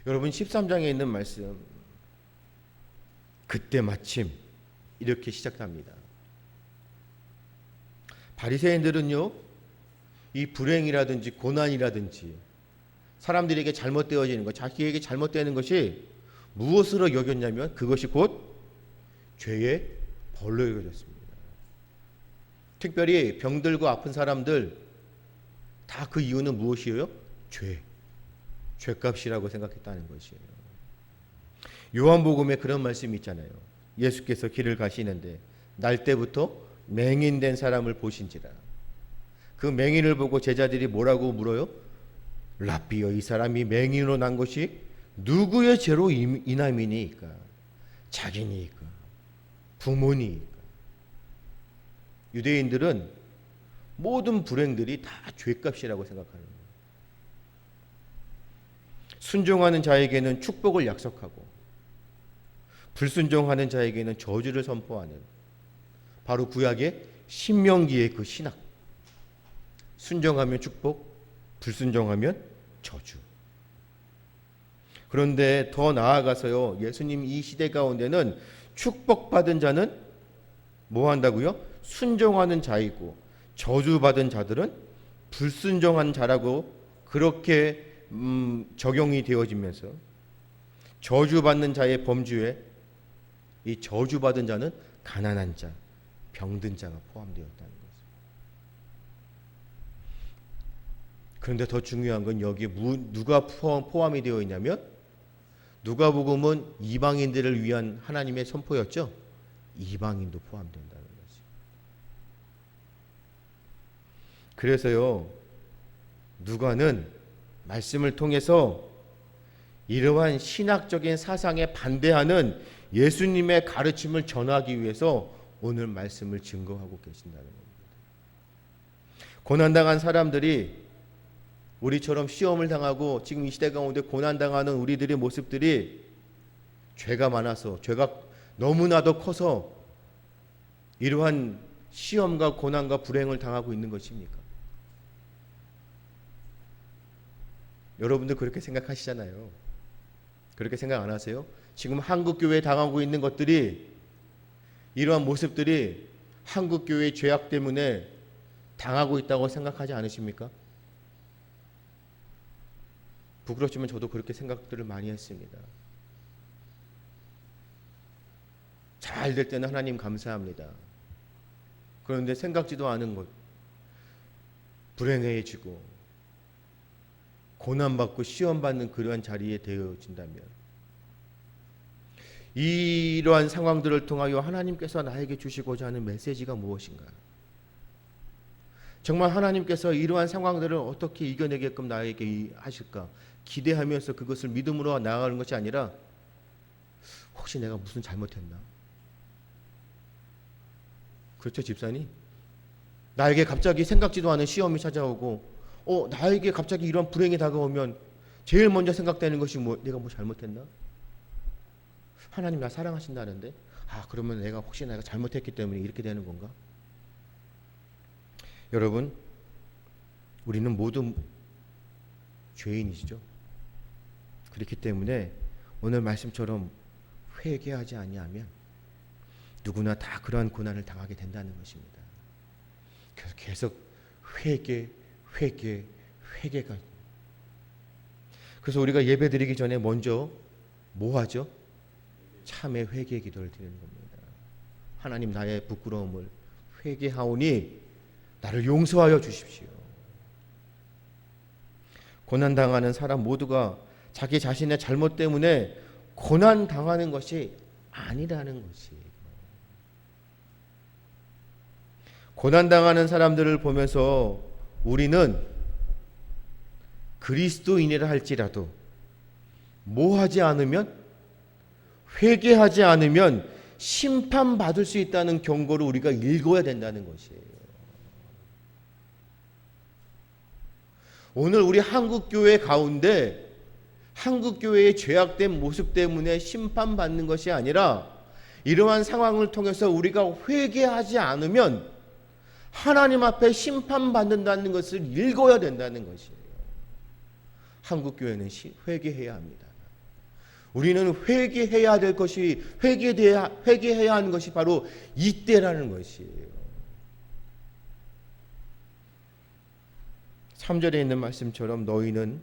여러분 13장에 있는 말씀, 그때 마침 이렇게 시작합니다. 바리새인들은요, 이 불행이라든지 고난이라든지 사람들에게 잘못되어지는 것, 자기에게 잘못되는 것이 무엇으로 여겼냐면 그것이 곧 죄의 벌로 여겨졌습니다. 특별히 병들고 아픈 사람들 다 그 이유는 무엇이에요? 죄값이라고 생각했다는 것이에요. 요한복음에 그런 말씀이 있잖아요. 예수께서 길을 가시는데 날 때부터 맹인된 사람을 보신지라. 그 맹인을 보고 제자들이 뭐라고 물어요? 랍비여, 이 사람이 맹인으로 난 것이 누구의 죄로 인함이니까? 자기니까? 부모니까? 유대인들은 모든 불행들이 다 죄값이라고 생각하는 거예요. 순종하는 자에게는 축복을 약속하고 불순종하는 자에게는 저주를 선포하는, 바로 구약의 신명기의 그 신학. 순종하면 축복, 불순종하면 저주. 그런데 더 나아가서요, 예수님 이 시대 가운데는 축복받은 자는 뭐 한다고요? 순종하는 자이고 저주받은 자들은 불순종한 자라고 그렇게 적용이 되어지면서 저주받는 자의 범주에 이 저주받은 자는 가난한 자, 병든 자가 포함되었다는 거죠. 그런데 더 중요한 건 여기에 누가 포함이 되어 있냐면, 누가복음은 이방인들을 위한 하나님의 선포였죠. 이방인도 포함된다는 거죠. 그래서요, 누가는 말씀을 통해서 이러한 신학적인 사상에 반대하는 예수님의 가르침을 전하기 위해서 오늘 말씀을 증거하고 계신다는 겁니다. 고난당한 사람들이, 우리처럼 시험을 당하고 지금 이 시대 가운데 고난당하는 우리들의 모습들이 죄가 많아서, 죄가 너무나도 커서 이러한 시험과 고난과 불행을 당하고 있는 것입니까? 여러분들 그렇게 생각하시잖아요. 그렇게 생각 안 하세요? 지금 한국교회에 당하고 있는 것들이, 이러한 모습들이 한국교회의 죄악 때문에 당하고 있다고 생각하지 않으십니까? 부끄럽지만 저도 그렇게 생각들을 많이 했습니다. 잘 될 때는 하나님 감사합니다. 그런데 생각지도 않은 것, 불행해지고 고난받고 시험받는 그러한 자리에 되어진다면, 이러한 상황들을 통하여 하나님께서 나에게 주시고자 하는 메시지가 무엇인가? 정말 하나님께서 이러한 상황들을 어떻게 이겨내게끔 나에게 하실까? 기대하면서 그것을 믿음으로 나아가는 것이 아니라, 혹시 내가 무슨 잘못했나? 그렇죠, 집사님? 나에게 갑자기 생각지도 않은 시험이 찾아오고, 나에게 갑자기 이런 불행이 다가오면 제일 먼저 생각되는 것이 내가 뭐 잘못했나? 하나님 나 사랑하신다는데, 그러면 혹시 내가 잘못했기 때문에 이렇게 되는 건가? 여러분, 우리는 모두 죄인이시죠. 그렇기 때문에 오늘 말씀처럼 회개하지 아니하면 누구나 다 그러한 고난을 당하게 된다는 것입니다. 그래서 계속 회개가. 그래서 우리가 예배 드리기 전에 먼저 뭐 하죠? 참의 회개 기도를 드리는 겁니다. 하나님, 나의 부끄러움을 회개하오니 나를 용서하여 주십시오. 고난당하는 사람 모두가 자기 자신의 잘못 때문에 고난당하는 것이 아니라는 것이. 고난당하는 사람들을 보면서 우리는 그리스도인이라 할지라도 뭐 하지 않으면, 회개하지 않으면 심판받을 수 있다는 경고를 우리가 읽어야 된다는 것이에요. 오늘 우리 한국교회 가운데 한국교회의 죄악된 모습 때문에 심판받는 것이 아니라 이러한 상황을 통해서 우리가 회개하지 않으면 하나님 앞에 심판받는다는 것을 읽어야 된다는 것이에요. 한국교회는 회개해야 합니다. 우리는 회개해야 될 것이 회개해야 하는 것이 바로 이때라는 것이에요. 3절에 있는 말씀처럼 너희는,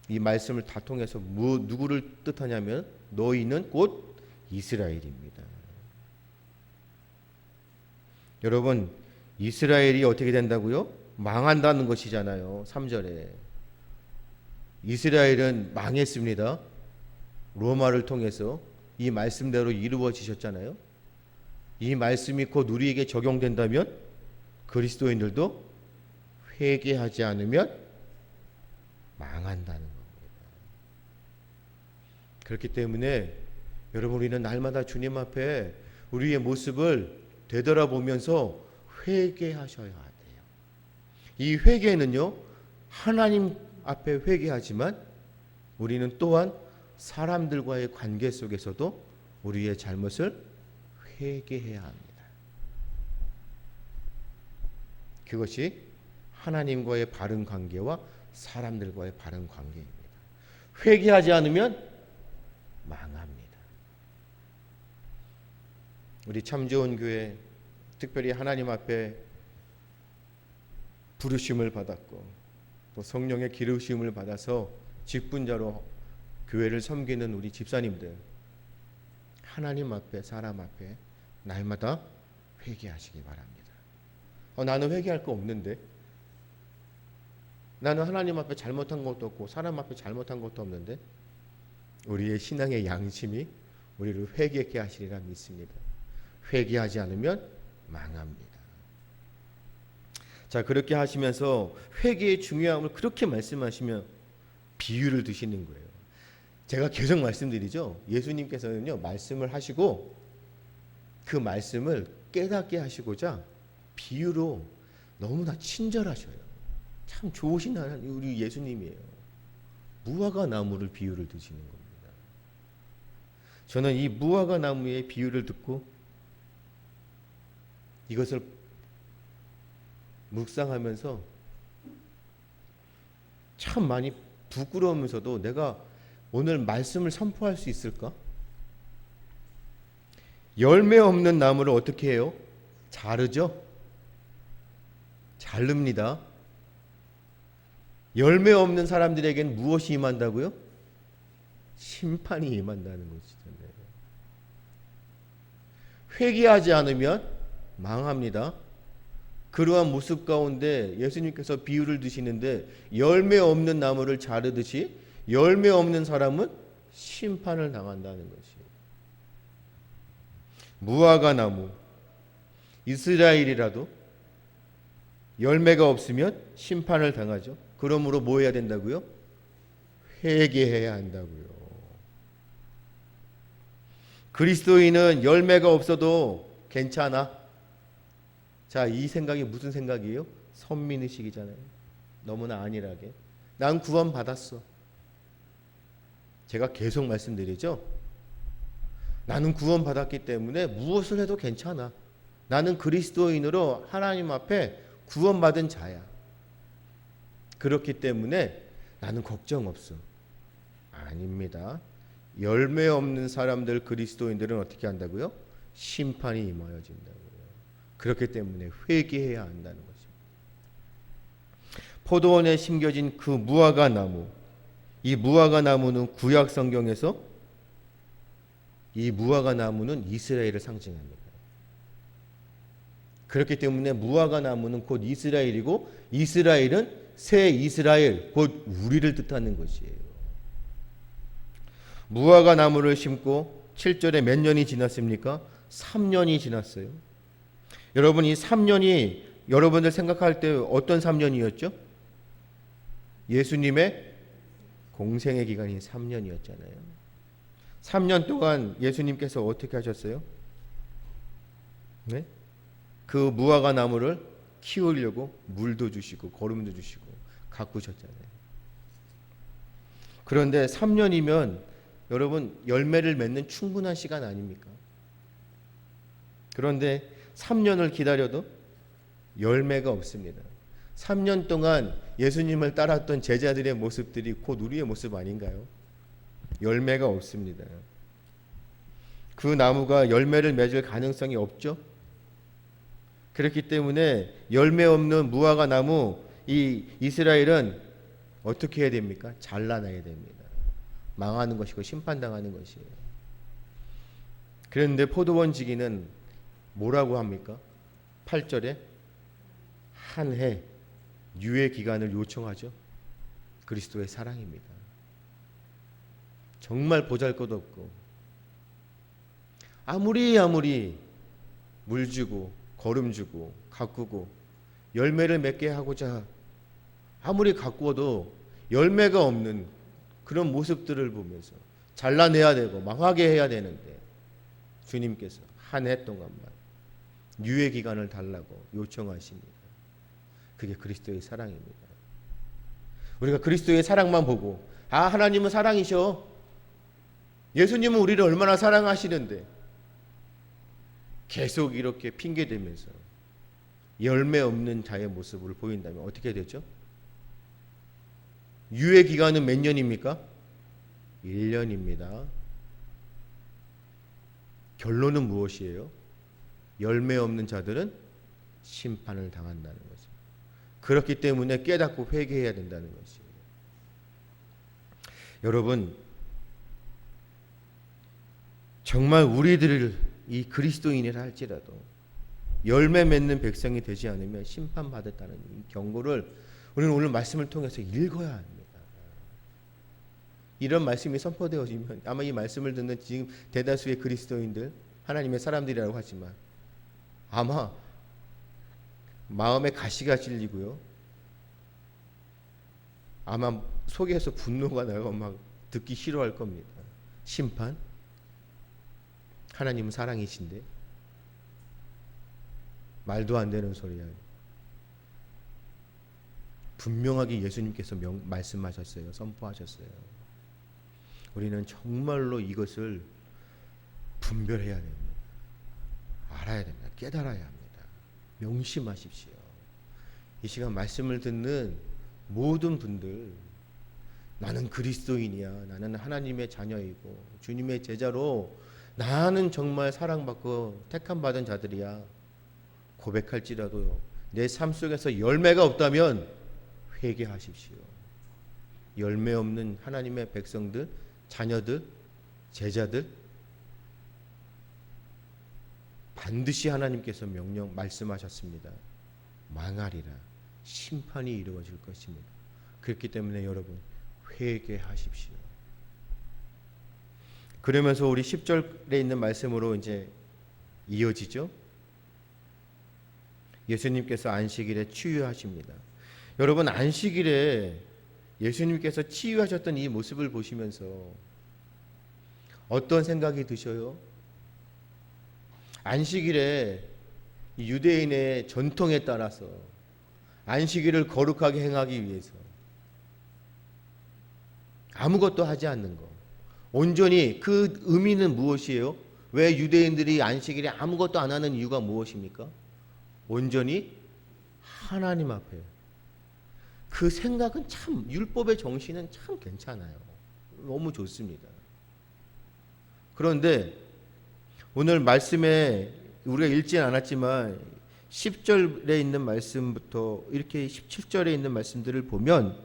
이 말씀을 다 통해서 누구를 뜻하냐면 너희는 곧 이스라엘입니다. 여러분, 이스라엘이 어떻게 된다고요? 망한다는 것이잖아요. 3절에 이스라엘은 망했습니다. 로마를 통해서 이 말씀대로 이루어지셨잖아요. 이 말씀이 곧 우리에게 적용된다면 그리스도인들도 회개하지 않으면 망한다는 겁니다. 그렇기 때문에 여러분, 우리는 날마다 주님 앞에 우리의 모습을 되돌아보면서 회개하셔야 돼요. 이 회개는요, 하나님 앞에 회개하지만 우리는 또한 사람들과의 관계 속에서도 우리의 잘못을 회개해야 합니다. 그것이 하나님과의 바른 관계와 사람들과의 바른 관계입니다. 회개하지 않으면 망합니다. 우리 참 좋은 교회, 특별히 하나님 앞에 부르심을 받았고 또 성령의 기르심을 받아서 직분자로 교회를 섬기는 우리 집사님들, 하나님 앞에 사람 앞에 날마다 회개하시기 바랍니다. 나는 회개할 거 없는데, 나는 하나님 앞에 잘못한 것도 없고 사람 앞에 잘못한 것도 없는데, 우리의 신앙의 양심이 우리를 회개케 하시리라 믿습니다. 회개하지 않으면 망합니다. 자, 그렇게 하시면서 회개의 중요함을 그렇게 말씀하시며 비유를 드시는 거예요. 제가 계속 말씀드리죠. 예수님께서는요, 말씀을 하시고 그 말씀을 깨닫게 하시고자 비유로 너무나 친절하셔요. 참 좋으신 하나님, 우리 예수님이에요. 무화과 나무를 비유를 드시는 겁니다. 저는 이 무화과 나무의 비유를 듣고 이것을 묵상하면서 참 많이 부끄러우면서도 내가 오늘 말씀을 선포할 수 있을까? 열매 없는 나무를 어떻게 해요? 자르죠? 자릅니다. 열매 없는 사람들에게는 무엇이 임한다고요? 심판이 임한다는 것이잖아요. 회개하지 않으면 망합니다. 그러한 모습 가운데 예수님께서 비유를 드시는데, 열매 없는 나무를 자르듯이 열매 없는 사람은 심판을 당한다는 것이에요. 무화과 나무, 이스라엘이라도 열매가 없으면 심판을 당하죠. 그러므로 뭐 해야 된다고요? 회개해야 한다고요. 그리스도인은 열매가 없어도 괜찮아. 자, 이 생각이 무슨 생각이에요? 선민의식이잖아요. 너무나 안일하게. 난 구원 받았어. 제가 계속 말씀드리죠. 나는 구원 받았기 때문에 무엇을 해도 괜찮아. 나는 그리스도인으로 하나님 앞에 구원받은 자야. 그렇기 때문에 나는 걱정 없어. 아닙니다. 열매 없는 사람들, 그리스도인들은 어떻게 한다고요? 심판이 임하여진다고요. 그렇기 때문에 회개해야 한다는 것입니다. 포도원에 심겨진 그 무화과 나무, 이 무화과 나무는 구약 성경에서 이 무화과 나무는 이스라엘을 상징합니다. 그렇기 때문에 무화과 나무는 곧 이스라엘이고, 이스라엘은 새 이스라엘, 곧 우리를 뜻하는 것이에요. 무화과 나무를 심고 7절에 몇 년이 지났습니까? 3년이 지났어요. 여러분, 이 3년이 여러분들 생각할 때 어떤 3년이었죠? 예수님의 공생의 기간이 3년이었잖아요. 3년 동안 예수님께서 어떻게 하셨어요? 네? 그 무화과 나무를 키우려고 물도 주시고 거름도 주시고 가꾸셨잖아요. 그런데 3년이면 여러분 열매를 맺는 충분한 시간 아닙니까? 그런데 3년을 기다려도 열매가 없습니다. 3년 동안 예수님을 따랐던 제자들의 모습들이 곧 우리의 모습 아닌가요? 열매가 없습니다. 그 나무가 열매를 맺을 가능성이 없죠. 그렇기 때문에 열매 없는 무화과 나무, 이 이스라엘은 어떻게 해야 됩니까? 잘라내야 됩니다. 망하는 것이고 심판당하는 것이에요. 그런데 포도원 지기는 뭐라고 합니까? 8절에 한 해 유예 기간을 요청하죠. 그리스도의 사랑입니다. 정말 보잘것없고 아무리 물 주고 거름 주고 가꾸고 열매를 맺게 하고자 아무리 가꾸어도 열매가 없는 그런 모습들을 보면서 잘라내야 되고 망하게 해야 되는데 주님께서 한 해 동안만 유예 기간을 달라고 요청하십니다. 그게 그리스도의 사랑입니다. 우리가 그리스도의 사랑만 보고 하나님은 사랑이셔. 예수님은 우리를 얼마나 사랑하시는데 계속 이렇게 핑계대면서 열매 없는 자의 모습을 보인다면 어떻게 되죠? 유예 기간은 몇 년입니까? 1년입니다. 결론은 무엇이에요? 열매 없는 자들은 심판을 당한다는 거죠. 그렇기 때문에 깨닫고 회개해야 된다는 것이에요. 여러분, 정말 우리들을 이 그리스도인이라 할지라도 열매 맺는 백성이 되지 않으면 심판받았다는 이 경고를 우리는 오늘 말씀을 통해서 읽어야 합니다. 이런 말씀이 선포되어지면 아마 이 말씀을 듣는 지금 대다수의 그리스도인들, 하나님의 사람들이라고 하지만 아마 마음에 가시가 찔리고요. 아마 속에서 분노가 나고 막 듣기 싫어할 겁니다. 심판? 하나님은 사랑이신데 말도 안 되는 소리야. 분명하게 예수님께서 말씀하셨어요. 선포하셨어요. 우리는 정말로 이것을 분별해야 됩니다. 알아야 됩니다. 깨달아야 합니다. 명심하십시오. 이 시간 말씀을 듣는 모든 분들, 나는 그리스도인이야. 나는 하나님의 자녀이고 주님의 제자로 나는 정말 사랑받고 택함받은 자들이야. 고백할지라도요. 내 삶 속에서 열매가 없다면 회개하십시오. 열매 없는 하나님의 백성들, 자녀들, 제자들 반드시 하나님께서 말씀하셨습니다. 망하리라. 심판이 이루어질 것입니다. 그렇기 때문에 여러분 회개하십시오. 그러면서 우리 10절에 있는 말씀으로 이제 이어지죠. 예수님께서 안식일에 치유하십니다. 여러분 안식일에 예수님께서 치유하셨던 이 모습을 보시면서 어떤 생각이 드셔요? 안식일에 유대인의 전통에 따라서 안식일을 거룩하게 행하기 위해서 아무것도 하지 않는 것. 온전히 그 의미는 무엇이에요? 왜 유대인들이 안식일에 아무것도 안 하는 이유가 무엇입니까? 온전히 하나님 앞에. 그 생각은 참, 율법의 정신은 참 괜찮아요. 너무 좋습니다. 그런데 오늘 말씀에 우리가 읽지는 않았지만 10절에 있는 말씀부터 이렇게 17절에 있는 말씀들을 보면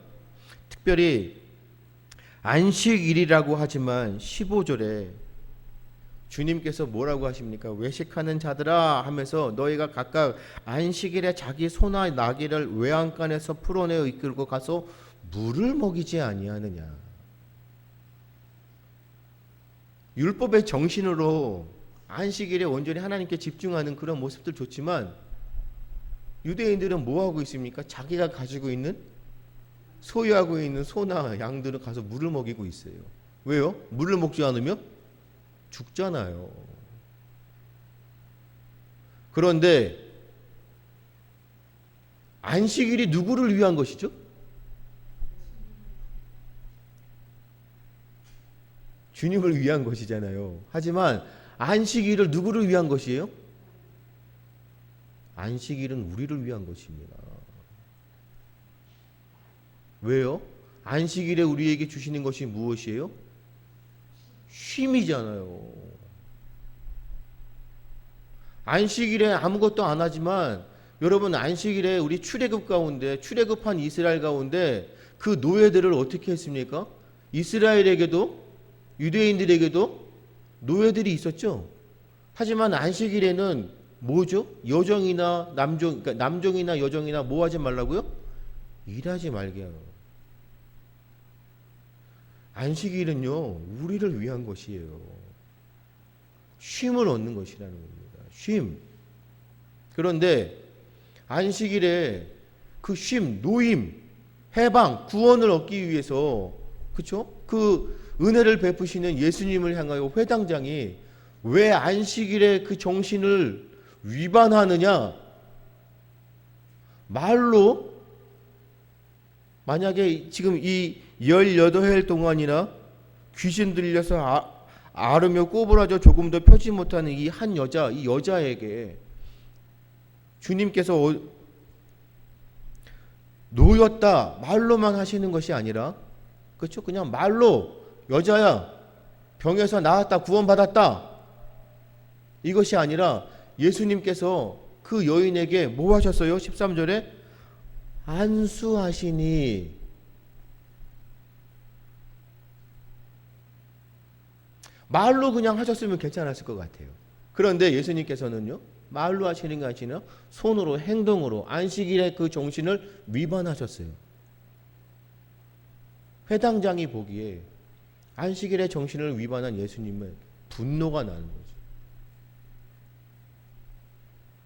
특별히 안식일이라고 하지만 15절에 주님께서 뭐라고 하십니까? 외식하는 자들아 하면서 너희가 각각 안식일에 자기 소나 나귀를 외양간에서 풀어내어 이끌고 가서 물을 먹이지 아니하느냐. 율법의 정신으로 안식일에 온전히 하나님께 집중하는 그런 모습들 좋지만 유대인들은 뭐 하고 있습니까? 자기가 가지고 있는 소유하고 있는 소나 양들을 가서 물을 먹이고 있어요. 왜요? 물을 먹지 않으면 죽잖아요. 그런데 안식일이 누구를 위한 것이죠? 주님을 위한 것이잖아요. 하지만 안식일을 누구를 위한 것이에요? 안식일은 우리를 위한 것입니다. 왜요? 안식일에 우리에게 주시는 것이 무엇이에요? 쉼이잖아요. 안식일에 아무것도 안 하지만 여러분, 안식일에 우리 출애굽 가운데, 출애굽한 이스라엘 가운데 그 노예들을 어떻게 했습니까? 이스라엘에게도 유대인들에게도 노예들이 있었죠. 하지만 안식일에는 뭐죠? 여종이나 남종, 그러니까 남종이나 여종이나 뭐 하지 말라고요? 일하지 말게 해요. 안식일은요, 우리를 위한 것이에요. 쉼을 얻는 것이라는 겁니다. 쉼. 그런데 안식일에 그 쉼, 노임, 해방, 구원을 얻기 위해서, 그렇죠? 그 은혜를 베푸시는 예수님을 향하여 회당장이 왜 안식일의 그 정신을 위반하느냐? 말로 만약에 지금 이 18해 동안이나 귀신 들려서 앓으며 꼬부라져 조금 더 펴지 못하는 이 한 여자, 이 여자에게 주님께서 놓였다 말로만 하시는 것이 아니라, 그렇죠? 그냥 말로 여자야 병에서 나았다 구원받았다 이것이 아니라 예수님께서 그 여인에게 뭐 하셨어요? 13절에 안수하시니. 말로 그냥 하셨으면 괜찮았을 것 같아요. 그런데 예수님께서는요, 말로 하시는 게 아니라 손으로, 행동으로 안식일의 그 정신을 위반하셨어요. 회당장이 보기에 안식일의 정신을 위반한 예수님은 분노가 나는 거죠.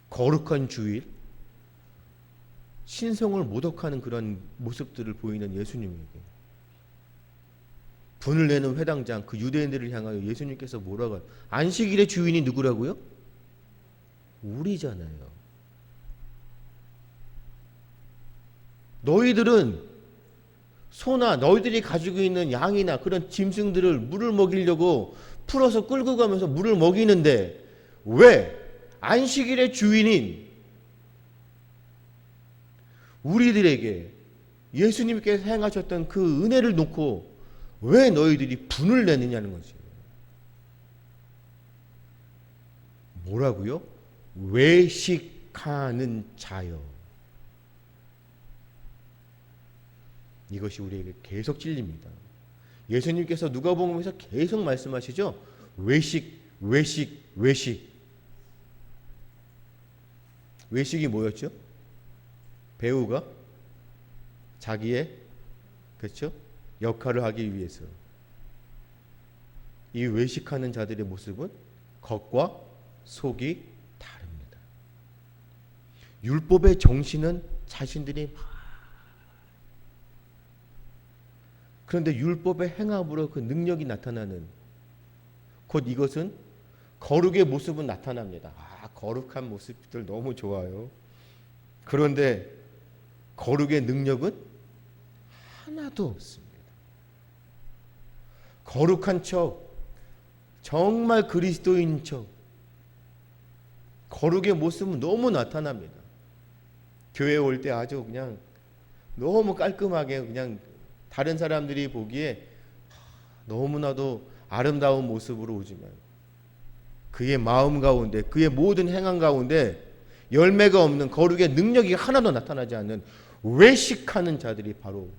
거룩한 주일, 신성을 모독하는 그런 모습들을 보이는 예수님에게 분을 내는 회당장, 그 유대인들을 향하여 예수님께서 뭐라고 해요? 안식일의 주인이 누구라고요? 우리잖아요. 너희들은 소나 너희들이 가지고 있는 양이나 그런 짐승들을 물을 먹이려고 풀어서 끌고 가면서 물을 먹이는데 왜 안식일의 주인인 우리들에게 예수님께서 행하셨던 그 은혜를 놓고 왜 너희들이 분을 내느냐는 거지. 뭐라고요? 외식하는 자여. 이것이 우리에게 계속 찔립니다. 예수님께서 누가복음에서 계속 말씀하시죠. 외식, 외식, 외식. 외식이 뭐였죠? 배우가 자기의, 그렇죠? 역할을 하기 위해서. 이 외식하는 자들의 모습은 겉과 속이 다릅니다. 율법의 정신은 자신들이 그런데 율법의 행함으로 그 능력이 나타나는, 곧 이것은 거룩의 모습은 나타납니다. 거룩한 모습들 너무 좋아요. 그런데 거룩의 능력은 하나도 없습니다. 거룩한 척, 정말 그리스도인 척, 거룩의 모습은 너무 나타납니다. 교회 올 때 아주 그냥 너무 깔끔하게 그냥 다른 사람들이 보기에 너무나도 아름다운 모습으로 오지만 그의 마음 가운데, 그의 모든 행한 가운데 열매가 없는, 거룩의 능력이 하나도 나타나지 않는 외식하는 자들이 바로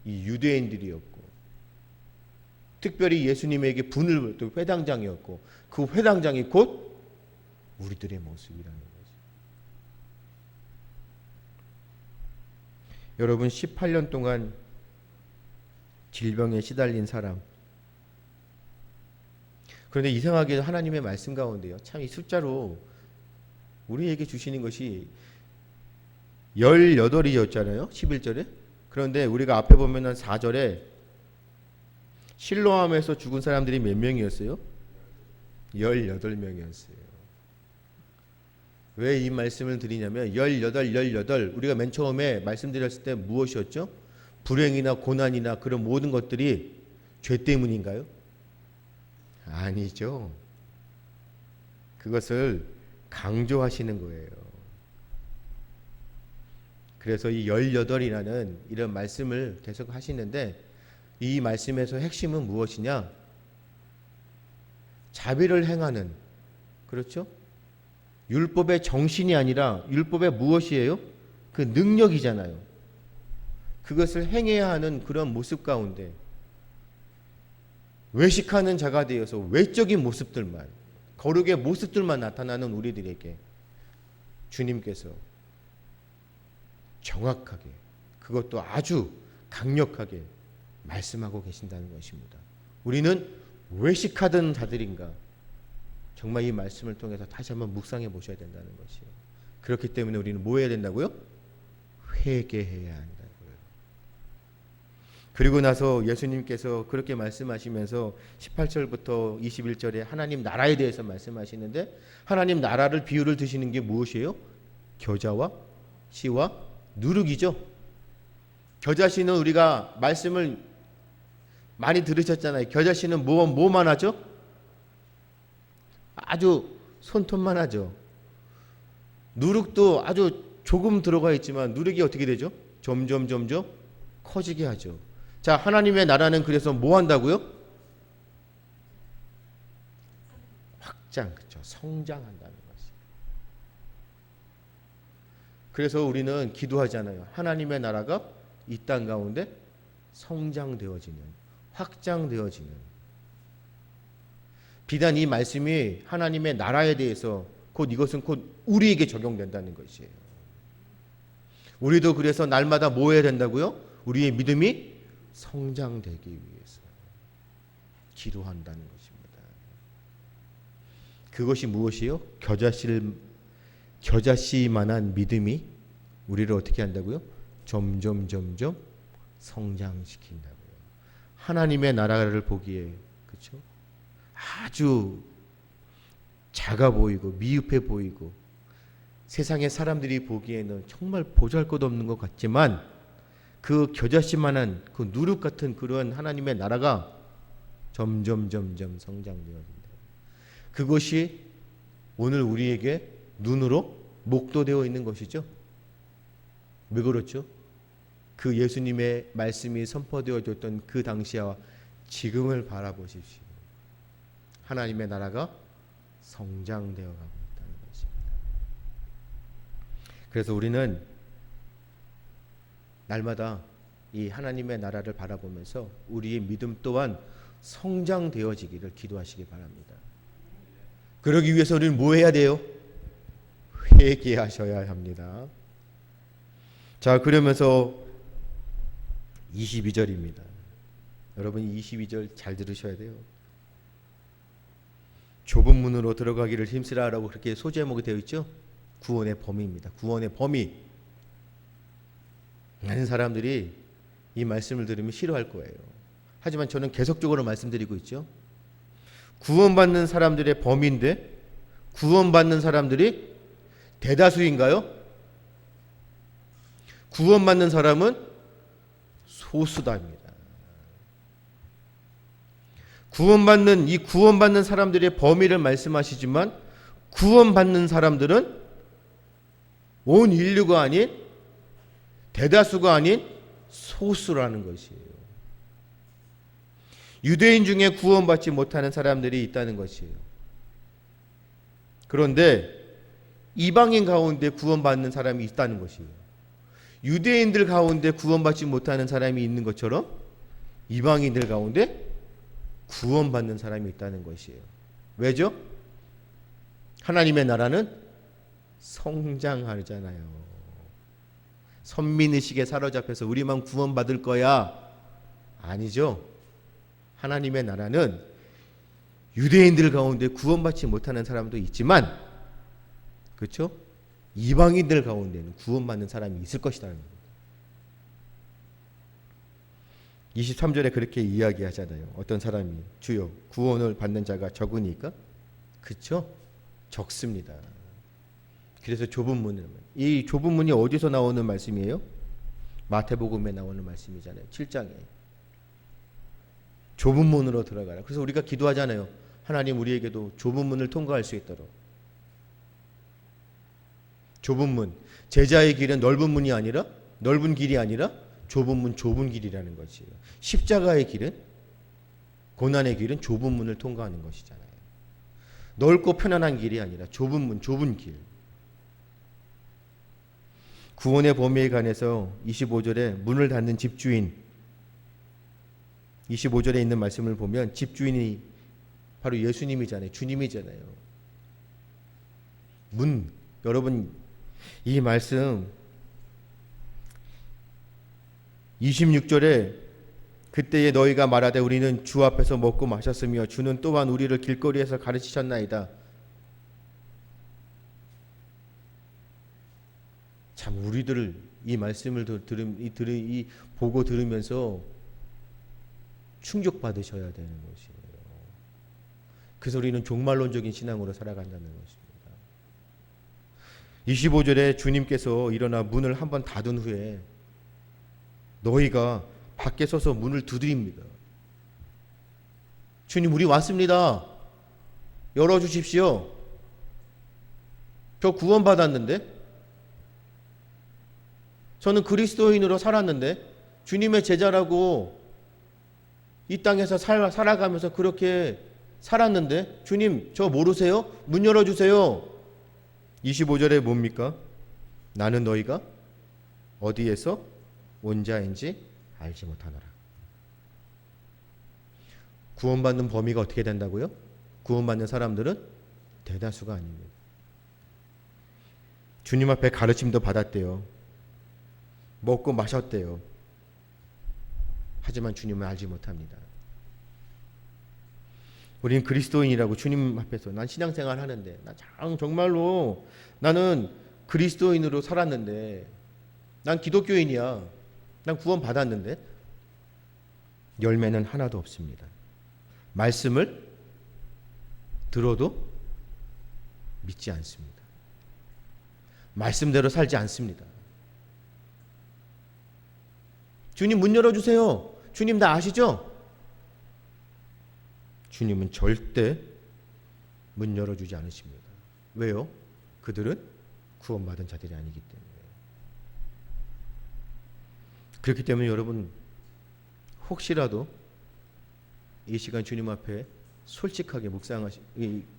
이 유대인들이었고, 특별히 예수님에게 분을 또 회당장이었고, 그 회당장이 곧 우리들의 모습이라는 거죠. 여러분, 18년 동안 질병에 시달린 사람, 그런데 이상하게 하나님의 말씀 가운데요, 참 이 숫자로 우리에게 주시는 것이 18이었잖아요 11절에. 그런데 우리가 앞에 보면 4절에 실로암에서 죽은 사람들이 몇 명이었어요? 18명이었어요. 왜 이 말씀을 드리냐면 18 우리가 맨 처음에 말씀드렸을 때 무엇이었죠? 불행이나 고난이나 그런 모든 것들이 죄 때문인가요? 아니죠. 그것을 강조하시는 거예요. 그래서 이 18이라는 이런 말씀을 계속 하시는데 이 말씀에서 핵심은 무엇이냐? 자비를 행하는, 그렇죠? 율법의 정신이 아니라 율법의 무엇이에요? 그 능력이잖아요. 그것을 행해야 하는 그런 모습 가운데 외식하는 자가 되어서 외적인 모습들만, 거룩의 모습들만 나타나는 우리들에게 주님께서 정확하게, 그것도 아주 강력하게 말씀하고 계신다는 것입니다. 우리는 외식하던 자들인가? 정말 이 말씀을 통해서 다시 한번 묵상해 보셔야 된다는 것이에요. 그렇기 때문에 우리는 뭐 해야 된다고요? 회개해야 한다고요. 그리고 나서 예수님께서 그렇게 말씀하시면서 18절부터 21절에 하나님 나라에 대해서 말씀하시는데, 하나님 나라를 비유를 드시는 게 무엇이에요? 겨자와 씨와 누룩이죠. 겨자씨는 우리가 말씀을 많이 들으셨잖아요. 겨자씨는 뭐만 하죠? 아주 손톱만 하죠. 누룩도 아주 조금 들어가 있지만 누룩이 어떻게 되죠? 점점 커지게 하죠. 자, 하나님의 나라는 그래서 뭐 한다고요? 확장, 그렇죠. 성장한다는 것이죠. 그래서 우리는 기도하잖아요. 하나님의 나라가 이 땅 가운데 성장되어지는, 확장되어지는. 비단 이 말씀이 하나님의 나라에 대해서 이것은 곧 우리에게 적용된다는 것이에요. 우리도 그래서 날마다 뭐 해야 된다고요? 우리의 믿음이 성장되기 위해서 기도한다는 것입니다. 그것이 무엇이요? 겨자씨만한 믿음이 우리를 어떻게 한다고요? 점점 성장시킨다고요. 하나님의 나라를 보기에, 그렇죠? 아주 작아 보이고 미흡해 보이고 세상의 사람들이 보기에는 정말 보잘것없는 것 같지만 그 겨자씨만한 그 누룩 같은 그런 하나님의 나라가 점점 성장되어진다. 그것이 오늘 우리에게 눈으로 목도되어 있는 것이죠. 왜 그렇죠? 그 예수님의 말씀이 선포되어졌던 그 당시와 지금을 바라보십시오. 하나님의 나라가 성장되어 가고 있다는 것입니다. 그래서 우리는 날마다 이 하나님의 나라를 바라보면서 우리의 믿음 또한 성장되어지기를 기도하시기 바랍니다. 그러기 위해서 우리는 뭐 해야 돼요? 회개하셔야 합니다. 자, 그러면서 22절입니다. 여러분 22절 잘 들으셔야 돼요. 좁은 문으로 들어가기를 힘쓰라라고 그렇게 소제목이 되어 있죠. 구원의 범위입니다. 구원의 범위. 많은 사람들이 이 말씀을 들으면 싫어할 거예요. 하지만 저는 계속적으로 말씀드리고 있죠. 구원받는 사람들의 범위인데 구원받는 사람들이 대다수인가요? 구원받는 사람은 소수다입니다. 구원받는 사람들의 범위를 말씀하시지만 구원받는 사람들은 온 인류가 아닌 대다수가 아닌 소수라는 것이에요. 유대인 중에 구원받지 못하는 사람들이 있다는 것이에요. 그런데 이방인 가운데 구원받는 사람이 있다는 것이에요. 유대인들 가운데 구원받지 못하는 사람이 있는 것처럼 이방인들 가운데 구원받는 사람이 있다는 것이에요. 왜죠? 하나님의 나라는 성장하잖아요. 선민의식에 사로잡혀서 우리만 구원받을 거야. 아니죠. 하나님의 나라는 유대인들 가운데 구원받지 못하는 사람도 있지만, 그렇죠? 이방인들 가운데는 구원받는 사람이 있을 것이라는 겁니다. 23절에 그렇게 이야기하잖아요. 어떤 사람이 주여 구원을 받는 자가 적으니까? 그렇죠? 적습니다. 그래서 좁은 문을, 이 좁은 문이 어디서 나오는 말씀이에요? 마태복음에 나오는 말씀이잖아요. 7장에 좁은 문으로 들어가라. 그래서 우리가 기도하잖아요. 하나님 우리에게도 좁은 문을 통과할 수 있도록, 좁은 문, 제자의 길은 넓은 문이 아니라, 넓은 길이 아니라 좁은 문, 좁은 길이라는 것이에요. 십자가의 길은, 고난의 길은 좁은 문을 통과하는 것이잖아요. 넓고 편안한 길이 아니라 좁은 문, 좁은 길. 구원의 범위에 관해서 25절에 문을 닫는 집주인, 25절에 있는 말씀을 보면 집주인이 바로 예수님이잖아요. 주님이잖아요. 문, 여러분 이 말씀 26절에 그때에 너희가 말하되 우리는 주 앞에서 먹고 마셨으며 주는 또한 우리를 길거리에서 가르치셨나이다. 참 우리들 이 말씀을 보고 들으면서 충격받으셔야 되는 것이에요. 그래서 우리는 종말론적인 신앙으로 살아간다는 것입니다. 25절에 주님께서 일어나 문을 한번 닫은 후에 너희가 밖에 서서 문을 두드립니다. 주님, 우리 왔습니다. 열어주십시오. 저 구원받았는데, 저는 그리스도인으로 살았는데, 주님의 제자라고 이 땅에서 살아가면서 그렇게 살았는데, 주님 저 모르세요? 문 열어주세요. 25절에 뭡니까? 나는 너희가 어디에서 온 자인지 알지 못하노라. 구원받는 범위가 어떻게 된다고요? 구원받는 사람들은 대다수가 아닙니다. 주님 앞에 가르침도 받았대요. 먹고 마셨대요. 하지만 주님을 알지 못합니다. 우리는 그리스도인이라고 주님 앞에서 난 신앙생활 하는데, 나 정말로 나는 그리스도인으로 살았는데, 난 기독교인이야, 난 구원 받았는데 열매는 하나도 없습니다. 말씀을 들어도 믿지 않습니다. 말씀대로 살지 않습니다. 주님 문 열어주세요. 주님 다 아시죠? 주님은 절대 문 열어주지 않으십니다. 왜요? 그들은 구원받은 자들이 아니기 때문에. 그렇기 때문에 여러분, 혹시라도 이 시간 주님 앞에 솔직하게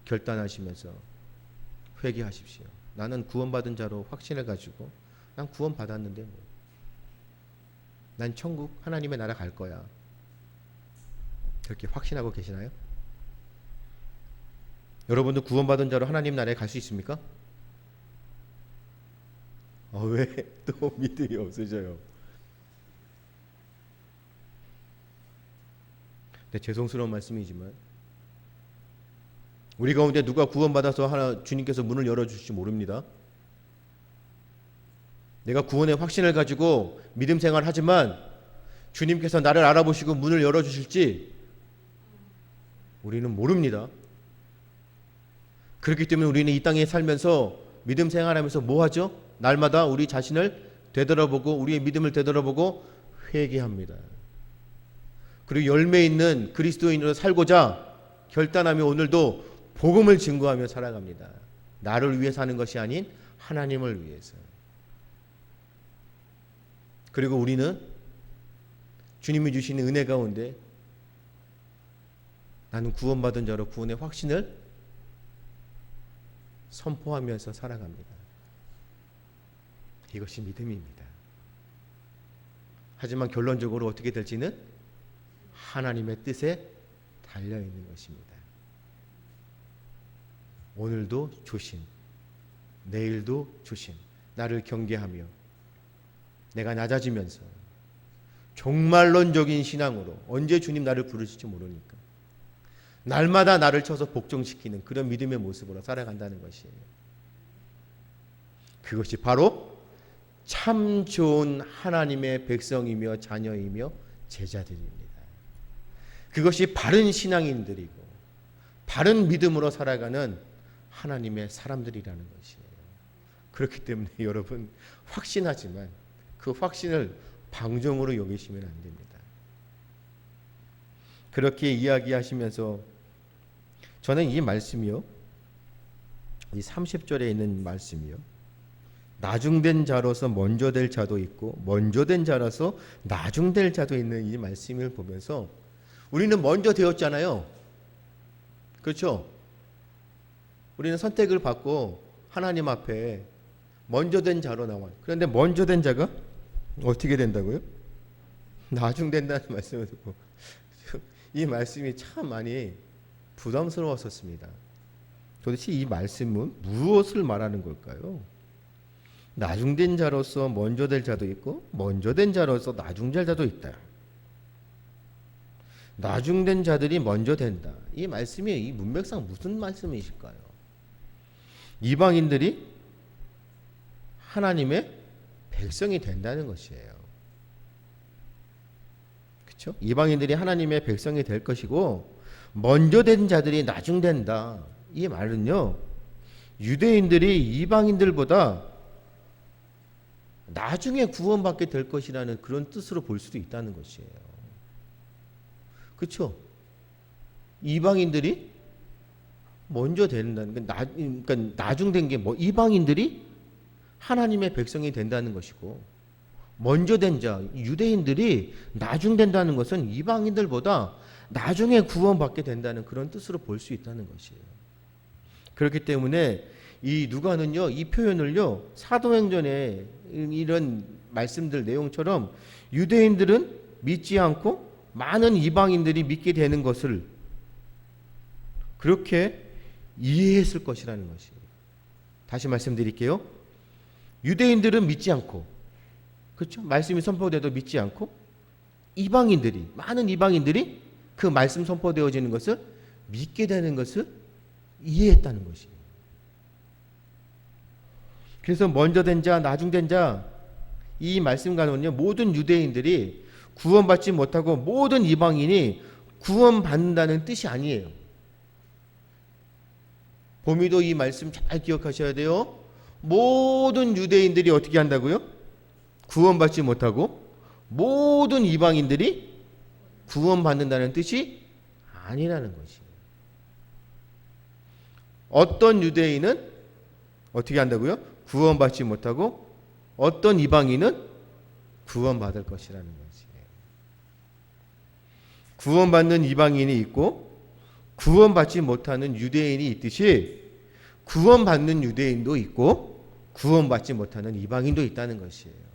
결단하시면서 회개하십시오. 나는 구원받은 자로 확신을 가지고 난 구원받았는데 난 천국 하나님의 나라 갈 거야. 그렇게 확신하고 계시나요? 여러분도 구원받은 자로 하나님 나라에 갈 수 있습니까? 왜 또 믿음이 없으셔요? 네, 죄송스러운 말씀이지만 우리 가운데 누가 구원받아서 주님께서 문을 열어주실지 모릅니다. 내가 구원의 확신을 가지고 믿음 생활하지만 주님께서 나를 알아보시고 문을 열어주실지 우리는 모릅니다. 그렇기 때문에 우리는 이 땅에 살면서 믿음 생활하면서 뭐 하죠? 날마다 우리 자신을 되돌아보고 우리의 믿음을 되돌아보고 회개합니다. 그리고 열매 있는 그리스도인으로 살고자 결단하며 오늘도 복음을 증거하며 살아갑니다. 나를 위해 사는 것이 아닌 하나님을 위해서. 그리고 우리는 주님이 주시는 은혜 가운데 나는 구원받은 자로 구원의 확신을 선포하면서 살아갑니다. 이것이 믿음입니다. 하지만 결론적으로 어떻게 될지는 하나님의 뜻에 달려있는 것입니다. 오늘도 조심, 내일도 조심, 나를 경계하며 내가 낮아지면서 종말론적인 신앙으로 언제 주님 나를 부르실지 모르니까 날마다 나를 쳐서 복종시키는 그런 믿음의 모습으로 살아간다는 것이에요. 그것이 바로 참 좋은 하나님의 백성이며 자녀이며 제자들입니다. 그것이 바른 신앙인들이고 바른 믿음으로 살아가는 하나님의 사람들이라는 것이에요. 그렇기 때문에 여러분, 확신하지만 그 확신을 방종으로 여기시면 안 됩니다. 그렇게 이야기하시면서 저는 이 말씀이요, 이 30절에 있는 말씀이요, 나중된 자로서 먼저 될 자도 있고 먼저 된 자로서 나중될 자도 있는 이 말씀을 보면서 우리는 먼저 되었잖아요. 그렇죠? 우리는 선택을 받고 하나님 앞에 먼저 된 자로 나와요. 그런데 먼저 된 자가 어떻게 된다고요? 나중된다는 말씀을 듣고 이 말씀이 참 많이 부담스러웠었습니다. 도대체 이 말씀은 무엇을 말하는 걸까요? 나중된 자로서 먼저 될 자도 있고 먼저 된 자로서 나중될 자도 있다. 나중된 자들이 먼저 된다. 이 말씀이 이 문맥상 무슨 말씀이실까요? 이방인들이 하나님의 백성이 된다는 것이에요. 그렇죠? 이방인들이 하나님의 백성이 될 것이고 먼저 된 자들이 나중된다. 이 말은요, 유대인들이 이방인들보다 나중에 구원받게 될 것이라는 그런 뜻으로 볼 수도 있다는 것이에요. 그렇죠? 이방인들이 먼저 된다는 그러니까 나중된 게 뭐 이방인들이 하나님의 백성이 된다는 것이고 먼저 된 자 유대인들이 나중된다는 것은 이방인들보다 나중에 구원받게 된다는 그런 뜻으로 볼 수 있다는 것이에요. 그렇기 때문에 이 누가는요, 이 표현을요, 사도행전에 이런 말씀들 내용처럼 유대인들은 믿지 않고 많은 이방인들이 믿게 되는 것을 그렇게 이해했을 것이라는 것이에요. 다시 말씀드릴게요. 유대인들은 믿지 않고, 그렇죠? 말씀이 선포돼도 믿지 않고 이방인들이, 많은 이방인들이 그 말씀 선포되어지는 것을 믿게 되는 것을 이해했다는 것이에요. 그래서 먼저 된 자, 나중된 자, 이 말씀과는요, 모든 유대인들이 구원받지 못하고 모든 이방인이 구원받는다는 뜻이 아니에요. 봄이도 이 말씀 잘 기억하셔야 돼요. 모든 유대인들이 어떻게 한다고요? 구원받지 못하고 모든 이방인들이 구원받는다는 뜻이 아니라는 것이에요. 어떤 유대인은 어떻게 한다고요? 구원받지 못하고 어떤 이방인은 구원받을 것이라는 것이에요. 구원받는 이방인이 있고 구원받지 못하는 유대인이 있듯이 구원받는 유대인도 있고 구원받지 못하는 이방인도 있다는 것이에요.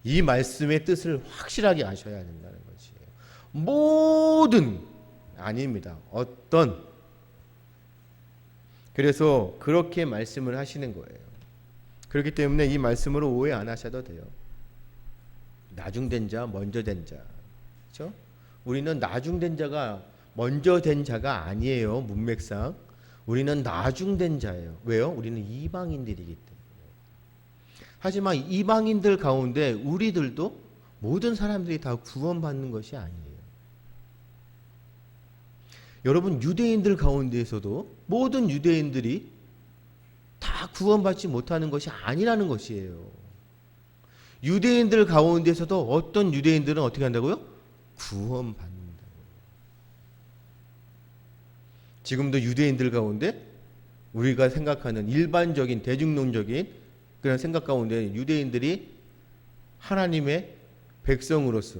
이 말씀의 뜻을 확실하게 아셔야 된다는 것이에요. 모든 아닙니다. 어떤. 그래서 그렇게 말씀을 하시는 거예요. 그렇기 때문에 이 말씀으로 오해 안 하셔도 돼요. 나중된 자, 먼저 된 자. 그렇죠? 우리는 나중된 자가 먼저 된 자가 아니에요. 문맥상. 우리는 나중된 자예요. 왜요? 우리는 이방인들이기 때문에. 하지만 이방인들 가운데 우리들도 모든 사람들이 다 구원받는 것이 아니에요. 여러분, 유대인들 가운데에서도 모든 유대인들이 다 구원받지 못하는 것이 아니라는 것이에요. 유대인들 가운데서도 어떤 유대인들은 어떻게 한다고요? 구원받는다고요. 지금도 유대인들 가운데 우리가 생각하는 일반적인 대중론적인 그런 생각 가운데 유대인들이 하나님의 백성으로서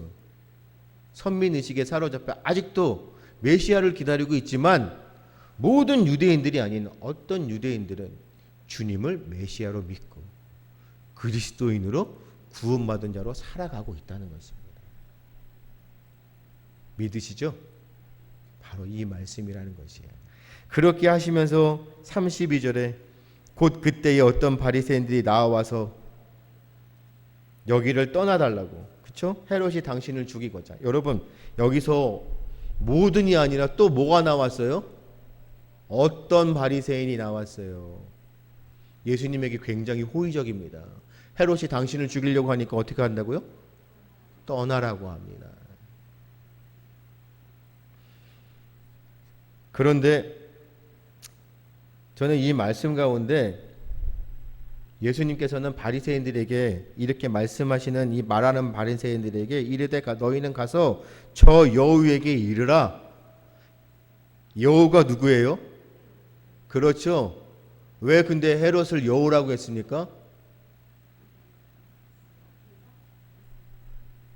선민의식에 사로잡혀 아직도 메시아를 기다리고 있지만 모든 유대인들이 아닌 어떤 유대인들은 주님을 메시아로 믿고 그리스도인으로 구원받은 자로 살아가고 있다는 것입니다. 믿으시죠? 바로 이 말씀이라는 것이에요. 그렇게 하시면서 32절에 곧 그때에 어떤 바리새인들이 나와서 여기를 떠나달라고, 그렇죠? 헤롯이 당신을 죽이고자. 여러분, 여기서 모든이 아니라 또 뭐가 나왔어요? 어떤 바리새인이 나왔어요. 예수님에게 굉장히 호의적입니다. 헤롯이 당신을 죽이려고 하니까 어떻게 한다고요? 떠나라고 합니다. 그런데 저는 이 말씀 가운데 예수님께서는 바리새인들에게 이렇게 말씀하시는 이 말하는 바리새인들에게 이르되 너희는 가서 저 여우에게 이르라. 여우가 누구예요? 그렇죠. 왜 근데 헤롯을 여우라고 했습니까?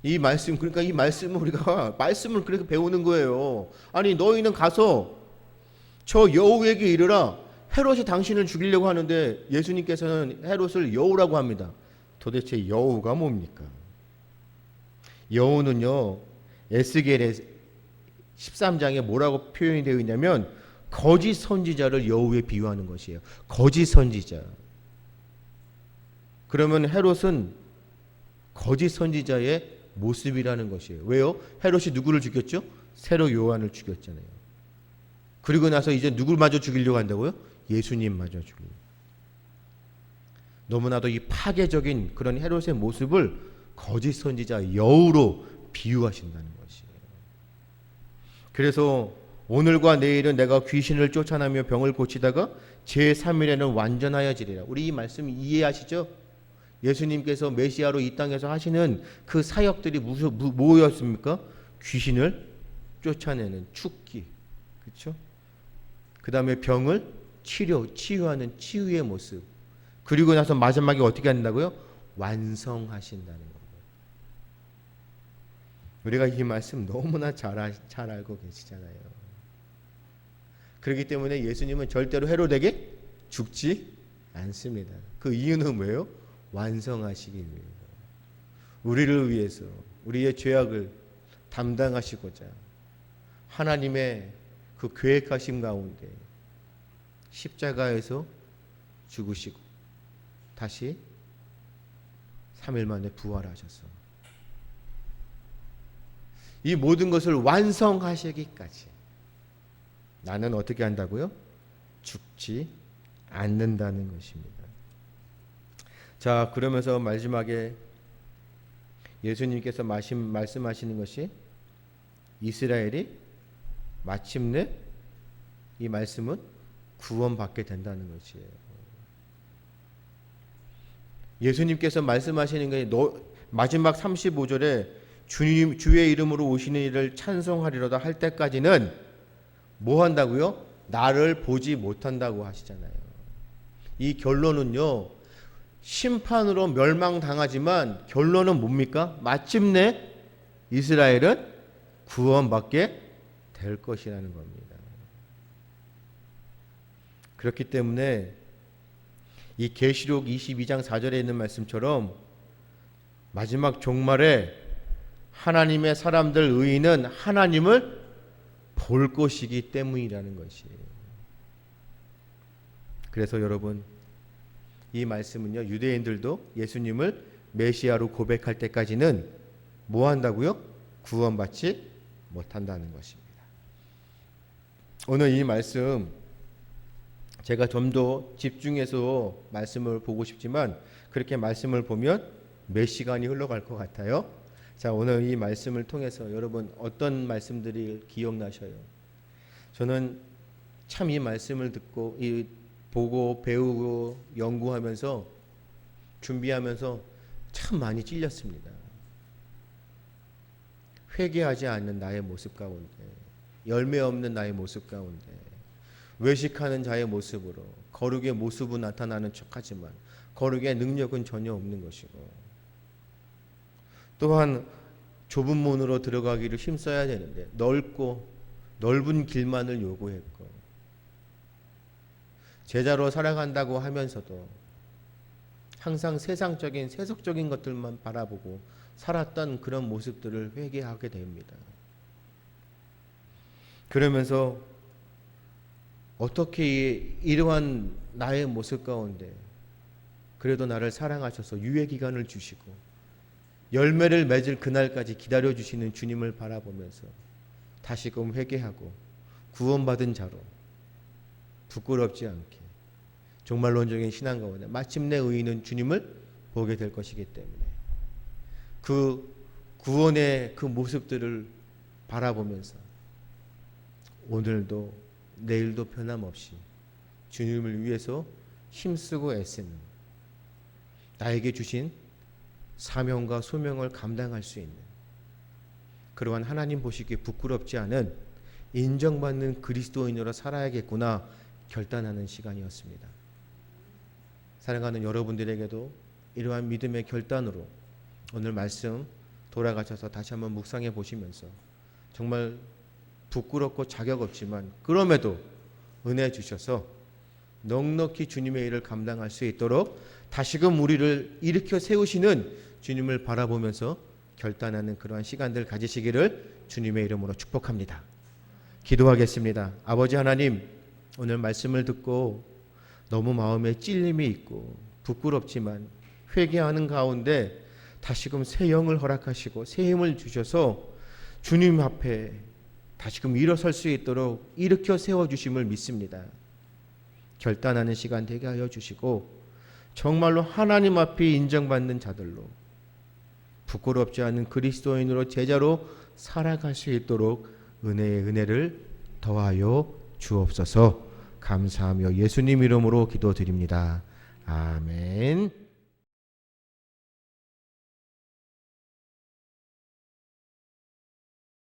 이 말씀, 그러니까 이 말씀을 우리가 말씀을 그렇게 배우는 거예요. 아니 너희는 가서 저 여우에게 이르라. 헤롯이 당신을 죽이려고 하는데 예수님께서는 헤롯을 여우라고 합니다. 도대체 여우가 뭡니까? 여우는요, 에스겔의 13장에 뭐라고 표현이 되어 있냐면 거짓 선지자를 여우에 비유하는 것이에요. 거짓 선지자. 그러면 헤롯은 거짓 선지자의 모습이라는 것이에요. 왜요? 헤롯이 누구를 죽였죠? 세로 요한을 죽였잖아요. 그리고 나서 이제 누굴 마저 죽이려고 한다고요? 예수님 마저 죽이려고. 너무나도 이 파괴적인 그런 헤롯의 모습을 거짓 선지자 여우로 비유하신다는 것이에요. 그래서 오늘과 내일은 내가 귀신을 쫓아내며 병을 고치다가 제3일에는 완전하여지리라. 우리 이 말씀 이해하시죠? 예수님께서 메시아로 이 땅에서 하시는 그 사역들이 뭐였습니까? 귀신을 쫓아내는 축기, 그렇죠? 그 다음에 병을 치유하는 치유의 모습. 그리고 나서 마지막에 어떻게 한다고요? 완성하신다는 겁니다. 우리가 이 말씀 너무나 잘 알고 계시잖아요. 그렇기 때문에 예수님은 절대로 헤롯에게 죽지 않습니다. 그 이유는 뭐예요? 완성하시기 위해서. 우리를 위해서 우리의 죄악을 담당하시고자 하나님의 그 계획하심 가운데 십자가에서 죽으시고 다시 3일 만에 부활하셔서 이 모든 것을 완성하시기까지 나는 어떻게 한다고요? 죽지 않는다는 것입니다. 자, 그러면서 마지막에 예수님께서 말씀하시는 것이 이스라엘이 마침내 이 말씀은 구원받게 된다는 것이에요. 예수님께서 말씀하시는 게 마지막 35절에 주의 이름으로 오시는 이를 찬송하리로다 할 때까지는 뭐 한다고요? 나를 보지 못한다고 하시잖아요. 이 결론은요, 심판으로 멸망당하지만 결론은 뭡니까? 마침내 이스라엘은 구원받게 될 것이라는 겁니다. 그렇기 때문에 이 계시록 22장 4절에 있는 말씀처럼 마지막 종말에 하나님의 사람들 의인은 하나님을 볼 것이기 때문이라는 것이에요. 그래서 여러분, 이 말씀은요, 유대인들도 예수님을 메시아로 고백할 때까지는 뭐 한다고요? 구원받지 못한다는 것입니다. 오늘 이 말씀 제가 좀 더 집중해서 말씀을 보고 싶지만 그렇게 말씀을 보면 몇 시간이 흘러갈 것 같아요. 자, 오늘 이 말씀을 통해서 여러분 어떤 말씀들이 기억나셔요? 저는 참 이 말씀을 듣고 보고 배우고 연구하면서 준비하면서 참 많이 찔렸습니다. 회개하지 않는 나의 모습 가운데, 열매 없는 나의 모습 가운데, 외식하는 자의 모습으로 거룩의 모습은 나타나는 척하지만 거룩의 능력은 전혀 없는 것이고, 또한 좁은 문으로 들어가기를 힘써야 되는데 넓고 넓은 길만을 요구했고, 제자로 살아간다고 하면서도 항상 세상적인 세속적인 것들만 바라보고 살았던 그런 모습들을 회개하게 됩니다. 그러면서 어떻게 이러한 나의 모습 가운데 그래도 나를 사랑하셔서 유예 기간을 주시고 열매를 맺을 그날까지 기다려주시는 주님을 바라보면서 다시금 회개하고 구원받은 자로 부끄럽지 않게 종말론적인 신앙 가운데 마침내 의인은 주님을 보게 될 것이기 때문에 그 구원의 그 모습들을 바라보면서 오늘도 내일도 변함없이 주님을 위해서 힘쓰고 애쓰는 나에게 주신 사명과 소명을 감당할 수 있는 그러한 하나님 보시기에 부끄럽지 않은 인정받는 그리스도인으로 살아야겠구나 결단하는 시간이었습니다. 사랑하는 여러분들에게도 이러한 믿음의 결단으로 오늘 말씀 돌아가셔서 다시 한번 묵상해 보시면서 정말 부끄럽고 자격 없지만 그럼에도 은혜 주셔서 넉넉히 주님의 일을 감당할 수 있도록 다시금 우리를 일으켜 세우시는 주님을 바라보면서 결단하는 그러한 시간들 가지시기를 주님의 이름으로 축복합니다. 기도하겠습니다. 아버지 하나님, 오늘 말씀을 듣고 너무 마음에 찔림이 있고 부끄럽지만 회개하는 가운데 다시금 새 영을 허락하시고 새 힘을 주셔서 주님 앞에 다시금 일어설 수 있도록 일으켜 세워주심을 믿습니다. 결단하는 시간 되게 하여 주시고 정말로 하나님 앞에 인정받는 자들로 부끄럽지 않은 그리스도인으로 제자로 살아갈 수 있도록 은혜의 은혜를 더하여 주옵소서. 감사하며 예수님 이름으로 기도드립니다. 아멘.